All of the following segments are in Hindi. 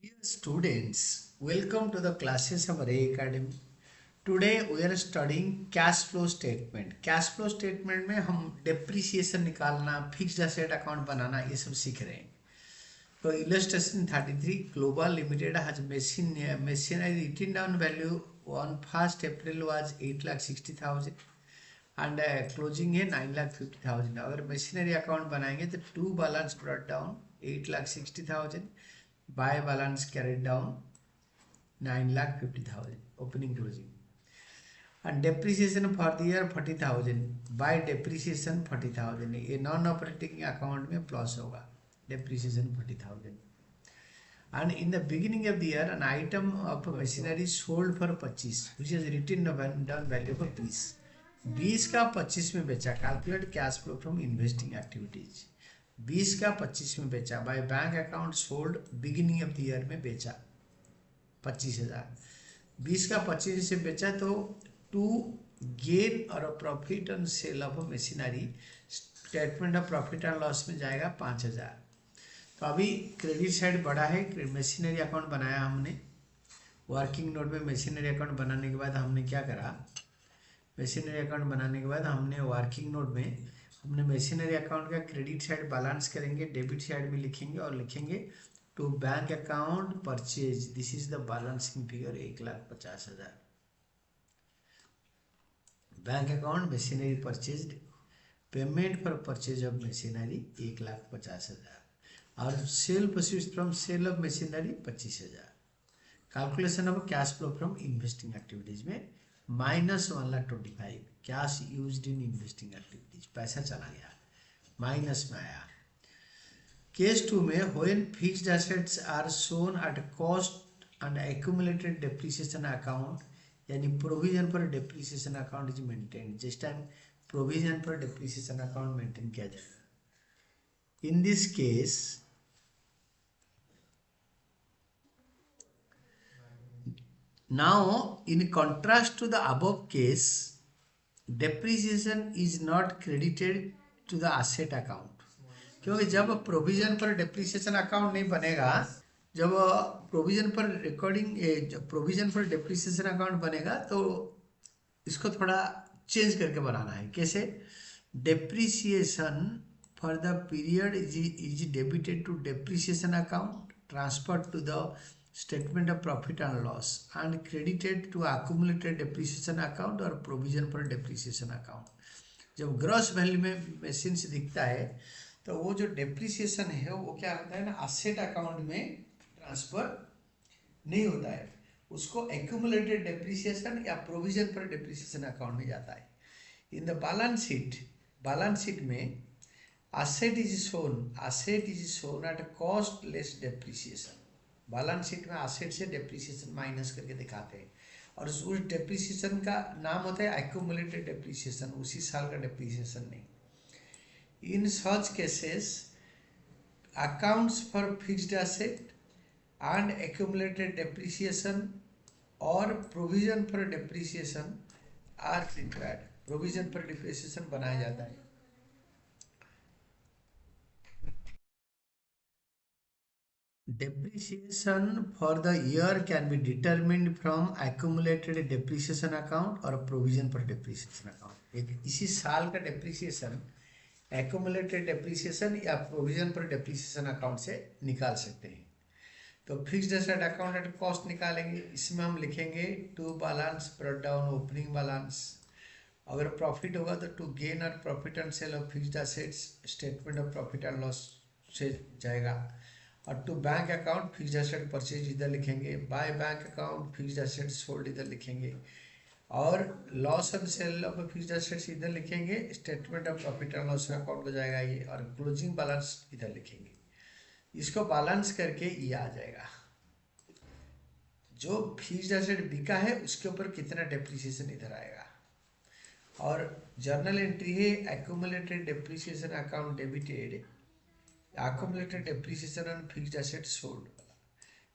Dear students, welcome to the classes of Array Academy. Today we are studying cash flow statement. Cash flow statement में हम depreciation निकालना, fixed asset account बनाना ये सब सीख रहे हैं. So illustration 33, Global Limited has machinery written down value on 1st April was 8,60,000 and closing है 9,50,000. अगर machinery account बनाएंगे तो to balance brought down 8,60,000. Buy balance carried down 9,50,000 opening closing, and depreciation for the year 40,000. Buy depreciation 40,000. ये नॉन ऑपरेटिंग अकाउंट में प्लस होगा depreciation 40,000. And in the beginning of the year an item of machinery sold for 25 which is written down value for 20. 20 का 25 में बेचा. Calculate cash flow from investing activities. 20 का 25 में बेचा. Bye bank account sold beginning of the year में बेचा 25,000. 20 का 25 से बेचा तो टू गेन और profit on sale of machinery statement of profit and loss में जाएगा 5,000. तो अभी क्रेडिट साइड बढ़ा है. मशीनरी अकाउंट बनाया हमने. वर्किंग नोट में मशीनरी अकाउंट बनाने के बाद हमने क्या करा, मशीनरी अकाउंट बनाने के बाद हमने वर्किंग नोट में हमने मशीनरी अकाउंट का क्रेडिट साइड बैलेंस करेंगे, डेबिट साइड में लिखेंगे और लिखेंगे to bank account purchase. This is the balancing figure 1,50,000. Bank account machinery purchase, payment for purchase of machinery 1,50,000 और sale proceeds from sale of machinery 25,000. Calculation of cash flow from investing activities में -1,25,000 cash used in investing activities, पैसा चला गया, माइनस में आया. केस 2 में when fixed assets are shown at cost and accumulated depreciation account, यानी provision for depreciation account is maintain. जिस time provision for depreciation account maintain किया जाएगा. In this case now in contrast to the above case, depreciation is not credited to the asset account. क्योंकि जब प्रोविजन पर डेप्रिसिएशन अकाउंट नहीं बनेगा, जब प्रोविजन पर प्रोविजन पर डेप्रिसिएशन अकाउंट बनेगा तो इसको थोड़ा चेंज करके बनाना है. कैसे? Depreciation for the period is debited to depreciation account, transfer to the statement of profit and loss and credited to accumulated depreciation account और प्रोविजन फॉर डेप्रिसिएशन अकाउंट. जब ग्रॉस वैल्यू में मशीन से दिखता है तो वो जो डेप्रिसिएशन है वो क्या होता है ना, असेट अकाउंट में ट्रांसफर नहीं होता है, उसको एक्यूमुलेटेड डेप्रिसिएशन या प्रोविजन फॉर डेप्रिसिएशन अकाउंट में जाता है. इन द बैलेंस शीट में asset is shown at cost less depreciation. Balance sheet में एसेट से डेप्रिसिएशन माइनस करके दिखाते हैं और उस डेप्रिसिएशन का नाम होता है एक्यूमुलेटेड डेप्रिसिएशन, उसी साल का डेप्रिसिएशन नहीं. In such cases accounts for fixed asset and accumulated depreciation और provision for depreciation are required. Provision for depreciation बनाया जाता है. Depreciation for the year can be determined from accumulated depreciation account और provision for depreciation account. एक इसी साल का depreciation accumulated depreciation या provision for depreciation account से निकाल सकते हैं. तो fixed asset account at cost निकालेंगे. इसमें हम लिखेंगे to balance brought down opening balance. अगर प्रॉफिट होगा तो टू गेन और profit and sale of fixed assets statement of profit and loss से जाएगा. और to bank account fixed asset purchase इधर लिखेंगे, by bank account fixed asset sold इधर लिखेंगे और loss and sale of fixed assets इधर लिखेंगे. Statement of profit and loss account को जाएगा ये और क्लोजिंग बैलेंस इधर लिखेंगे. इसको बैलेंस करके ये आ जाएगा जो फिक्स्ड एसेट बिका है उसके ऊपर कितना डेप्रिसिएशन इधर आएगा. और जर्नल एंट्री है accumulated depreciation account debited, accumulated depreciation on fixed assets sold.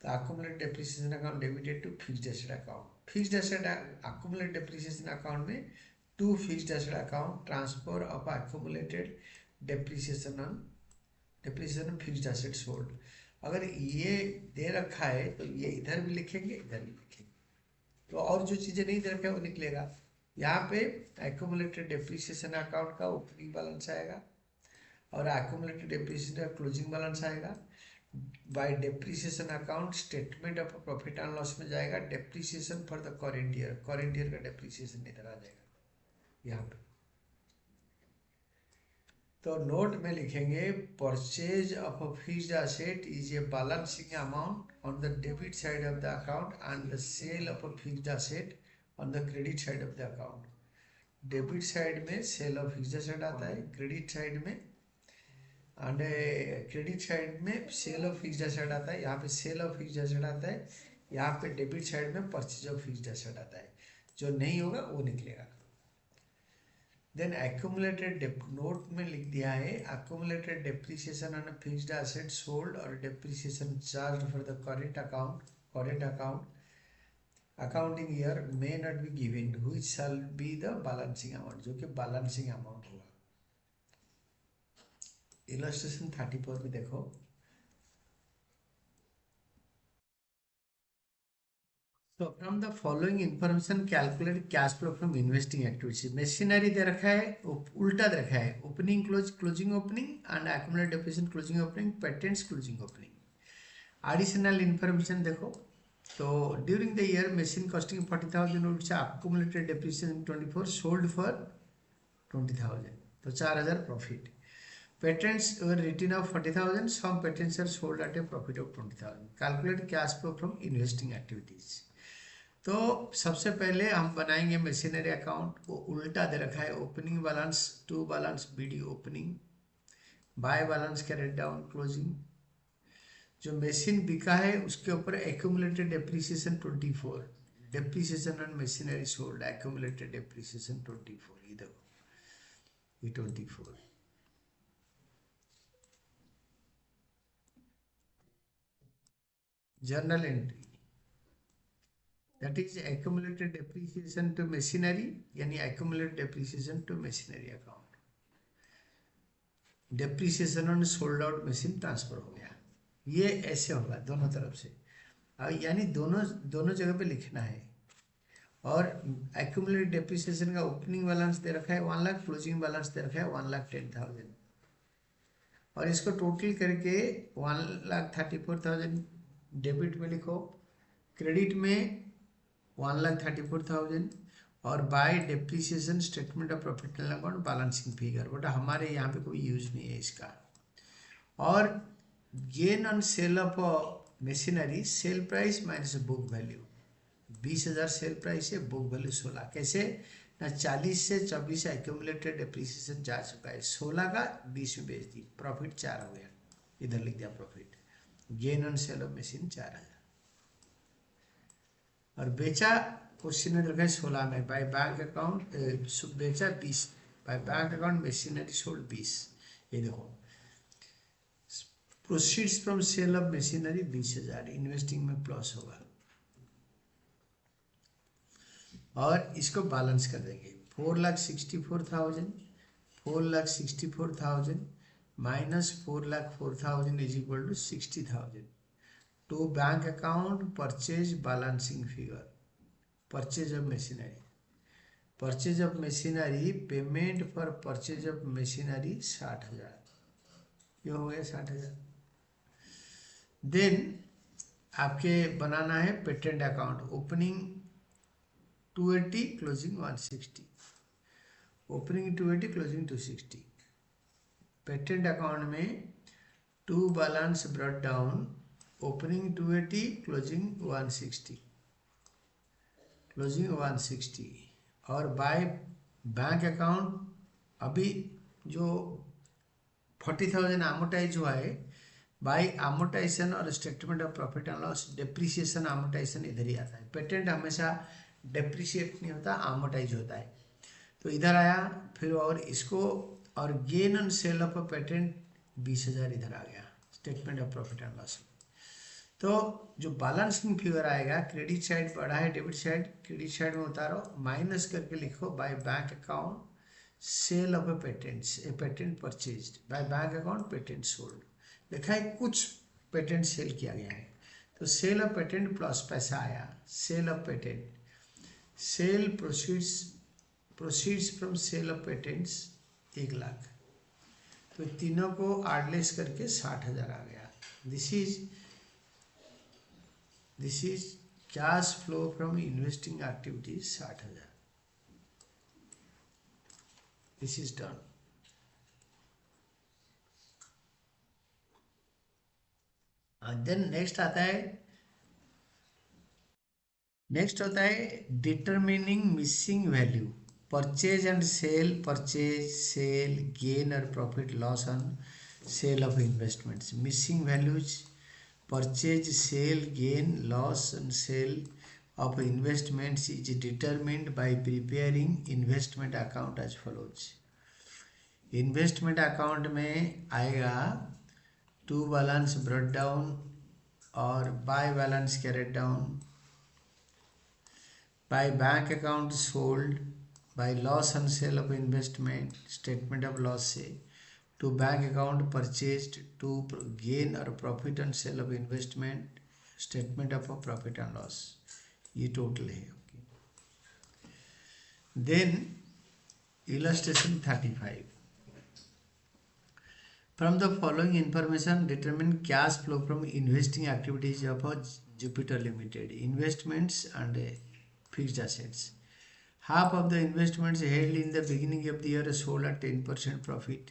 The accumulated depreciation account debited to fixed asset account. Fixed asset accumulated depreciation account में to fixed asset account transfer of accumulated depreciation on fixed assets sold. अगर ये दे रखा है तो ये इधर भी लिखेंगे, इधर भी लिखेंगे, तो और जो चीज़ें नहीं दे रखा है वो निकलेगा। यहाँ पे एक्यूमुलेटेड डेप्रिसिएशन अकाउंट का ओपनिंग बैलेंस आएगा और एक्यूमुलेटेड डेप्रिसिएशन का क्लोजिंग बैलेंस आएगा। By depreciation account statement of profit and loss में जाएगा depreciation for the current year का डेप्रिसिएशन इधर आ जाएगा यहाँ पे। तो नोट में लिखेंगे purchase of a fixed asset is a balancing amount on the debit side of the account and the sale of a fixed asset on the credit side of the account. Debit side में सेल ऑफ फिक्स्ड एसेट आता है, क्रेडिट साइड में एंड क्रेडिट साइड में सेल ऑफ फिक्स्ड एसेट आता है। यहाँ पे सेल ऑफ फिक्स्ड एसेट आता है, यहाँ पे डेबिट साइड में परचेज ऑफ फिक्स्ड एसेट आता है। जो नहीं होगा वो निकलेगा। देन एक्यूमुलेटेड नोट में लिख दिया है accumulated depreciation on fixed asset sold और depreciation charge for the current account accounting year may not be given which shall be the balancing amount, जो कि बैलेंसिंग अमाउंट होगा। इलस्ट्रेशन 34 में देखो, तो from the following information calculate cash flow from investing activities. Machinery दे रखा है, उल्टा दे रखा है, opening closing opening and accumulated depreciation closing opening, patents closing opening. Additional information देखो, तो during the year machine costing 40,000 rupees, accumulated depreciation 24, sold for 20,000, तो 4,000 profit. Patents were written of 40,000. Some patents are sold at a profit of 20,000. Calculate cash flow from investing activities. तो सबसे पहले हम बनाएंगे मशीनरी अकाउंट, वो उल्टा दे रखा है, opening balance to balance BD opening, by balance carried down closing. जो मशीन बिका है उसके ऊपर accumulated depreciation 24, depreciation on machinery sold accumulated depreciation 24, ये देखो ये 24। Journal entry that is accumulated depreciation to machinery, यानी accumulated depreciation to machinery account, depreciation on sold out machine transfer हो गया। ये ऐसे होगा दोनों तरफ से, यानी दोनों जगह पे लिखना है। और accumulated depreciation का ओपनिंग बैलेंस दे रखा है 1 लाख, क्लोजिंग बैलेंस दे रखा है 1,10,000, और इसको टोटल करके 1,34,000 डेबिट में लिखो, क्रेडिट में 1,34,000, और bye depreciation statement of profit and account balancing figure, but हमारे यहाँ पे कोई यूज नहीं है इसका। और gain on sale of machinery, sale price minus book value, 20,000 sale price है, बुक वैल्यू 16। कैसे ना, 40 से 24 एक्यूमुलेटेड डेप्रिसिएशन जा चुका है, 16 का 20 में बेच दी, प्रॉफिट 4 हो गया, इधर लिख दिया profit. Gain on sale of machine 4,000, और बेचा क्वेश्चन में रखा है 16 में, बाय बैंक अकाउंट बेचा 20, by bank account machinery sold 20। ये देखो proceeds from sale of machinery 20,000, investing में प्लस होगा, और इसको बैलेंस कर देंगे 4,64,000, 4,64,000 minus 4,04,000 is equal to 60,000 to bank account purchase balancing figure, purchase of machinery, purchase of machinery payment for purchase of machinery 60,000, ये हो गया 60,000। देन आपके बनाना है patent account, opening 280, closing 160, opening 280, closing 260। Patent account में to balance brought down, opening 280, closing 160, closing 160। और बाय बैंक अकाउंट अभी जो 40,000 अमोटाइज हुआ है, बाय अमोटाइजेशन और statement of profit and loss, depreciation amortisation इधर ही आता है। पेटेंट हमेशा डेप्रिशिएट नहीं होता, अमोटाइज होता है, तो इधर आया फिर, और इसको, और gain on sale of a patent 20,000 इधर आ गया statement of profit and loss. तो जो बैलेंसिंग फिगर आएगा, क्रेडिट साइड बढ़ा है, डेबिट साइड, क्रेडिट साइड में उतारो, माइनस करके लिखो bye bank account cell of A patent purchased, bye bank account patent sold. देखा है कुछ पेटेंट सेल किया गया है, तो सेल ऑफ पेटेंट प्लस पैसा आया, sale of patent, sale proceeds from sale of patents 1,00,000, तो तीनों को आडलेस करके 60,000 आ गया। This is cash flow from investing activities 60,000, this is done. Then next होता है determining missing value, purchase and sale, purchase sale gain और profit loss on sale of investments. Missing values purchase sale gain loss on sale of investments is determined by preparing investment account as follows. Investment account में आएगा टू बैलेंस ब्रॉट डाउन और by balance carried down, by bank account sold, by loss on sale of investment statement of loss से, to bank account purchased, to gain और profit on sale of investment statement of profit and loss, ये टोटल है। Then illustration 35, from the following information determine cash flow from investing activities of Jupiter limited, investments and fixed assets. Half of the investments held in the beginning of the year sold at 10% profit,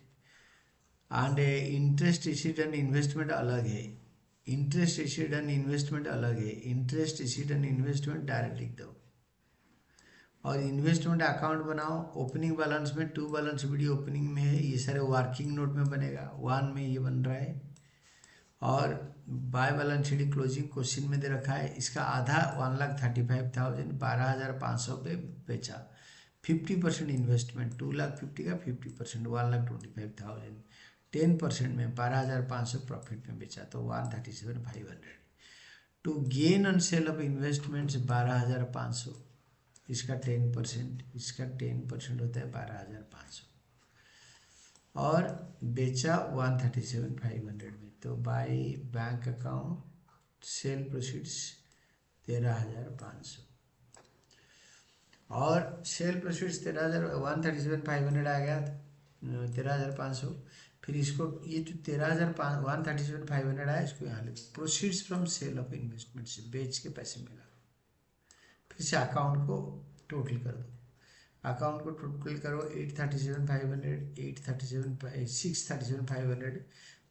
and interest received and investment अलग है, इंटरेस्ट रिसीव्ड एंड इन्वेस्टमेंट अलग है, interest received and investment direct लिख दो, और इन्वेस्टमेंट अकाउंट बनाओ। ओपनिंग बैलेंस में टू बैलेंस वीडियो ओपनिंग में है, ये सारे वर्किंग नोट में बनेगा, 1 में ये बन रहा है, और by balance sheet closing question में दे रखा है, इसका आधा 1,35,000 12,500 पे बेचा, 50% इन्वेस्टमेंट 2,50,000 का 50% 1,25,000, 10% में 12,500 प्रॉफिट में बेचा तो 137,500। To gain on sale of investments 12,500, इसका 10%, इसका 10% होता है 12,500, और बेचा 137,500 में, तो bye bank account cell proceeds 13,500, और सेल प्रोसीड्स 137,500 आ गया, 13,500। फिर इसको ये जो 137,500 आया इसको यहाँ लिखो, proceeds from sale of investment से बेच के पैसे मिला। फिर से अकाउंट को टोटल कर दो, अकाउंट को टोटल करो 837,500 637,500,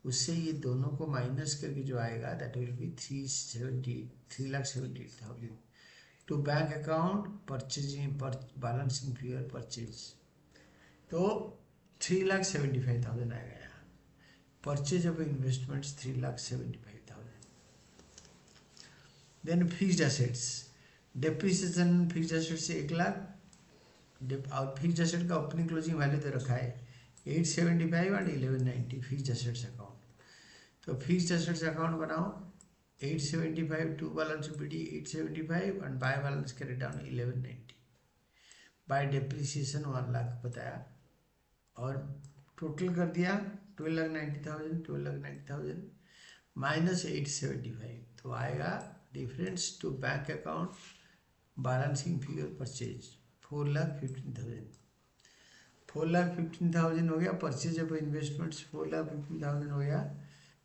उससे ये दोनों को माइनस करके जो आएगा that will be 3,78,000। To bank account purchasing balancing figure purchase, तो 3,75,000 आएगा। Purchase of investments 3,75,000। Then fixed assets, depreciation fixed asset से 1,00,000, और फिक्स्ड एसेट का ओपनिंग क्लोजिंग वैल्यू दे रखा है 875 एंड 1190 फिक्स्ड एसेट्स अकाउंट, तो फिक्स्ड एसेट्स अकाउंट बनाओ 875 to balance BD 875 and by balance carried down 1190, by depreciation 1,00,000 बताया, और टोटल कर दिया 12,90,000 माइनस 875, तो आएगा difference to bank account balancing figure purchase 4,15,000, 4,15,000 हो गया परचेज ऑफ इन्वेस्टमेंट्स, 4,15,000 हो गया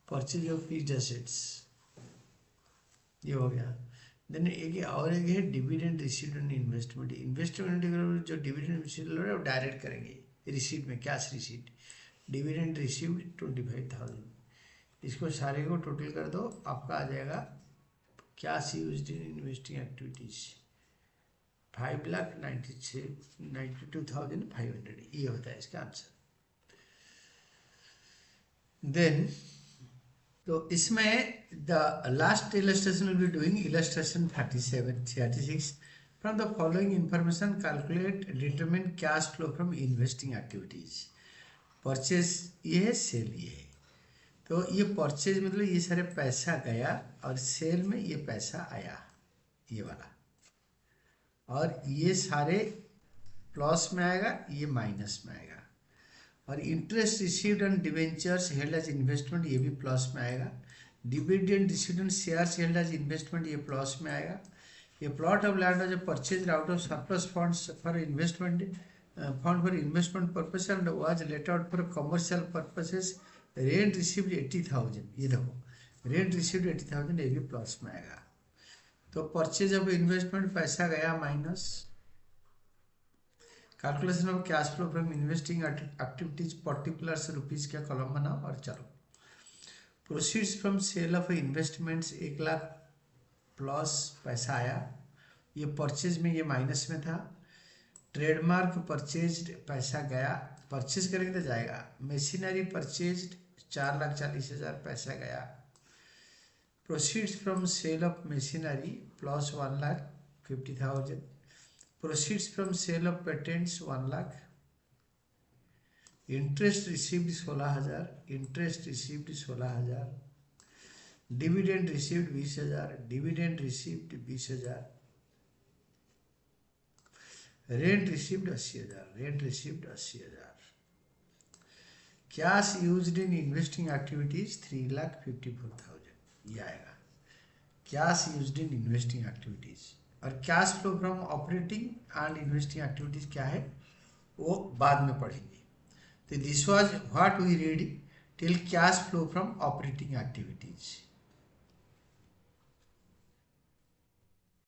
परचेज ऑफ फिक्स्ड एसेट्स, ये हो गया। देन एक और एक है dividend received on investment, investment जो डिविडेंड रिसीव्ड हो रहा है वो डायरेक्ट करेंगे रिसीट में, कैश रिसीट, डिविडेंड रिसीव्ड 25,000, इसको सारे को टोटल कर दो, आपका आ जाएगा cash used in investing activities 5,92,500, ये होता है इसका आंसर। देन तो इसमें the last illustration will be doing illustration 36 from the following information calculate determine cash flow from investing activities. Purchase ये है, सेल ये है, तो ये परचेज मतलब ये सारे पैसा गया, और सेल में ये पैसा आया ये वाला, और ये सारे प्लस में आएगा, ये माइनस में आएगा, और interest received on debentures held as investment ये भी प्लस में आएगा, dividend received shares held as investment, ये प्लस में आएगा। ये plot of land was purchase out of surplus funds for investment, fund for investment purpose and was let out for commercial purposes. Rent received 80,000, ये देखो रेंट रिसीव्ड 80,000, ये भी प्लस में आएगा। तो परचेज ऑफ इन्वेस्टमेंट पैसा गया minus, calculation of cash flow from investing activities particular rupees का कॉलम बनाओ और चलो। Proceeds from sale of investments 1 lakh plus पैसा आया, ये परचेज में ये माइनस में था। ट्रेडमार्क परचेज पैसा गया, परचेज करेंगे तो जाएगा। मशीनरी परचेज 4,40,000 पैसा गया। Proceeds from sale of machinery plus 1,50,000। Proceeds from sale of patents 1 lakh. Interest received 16,000, interest received 16,000। Dividend received 20,000, dividend received 20,000। Rent received 80,000, rent received 80,000। Cash used in investing activities 3,54,000, ये आएगा cash used in investing activities. और cash flow from operating and investing activities क्या है वो बाद में पढ़ेंगे। तो this was what we read till cash flow from operating activities.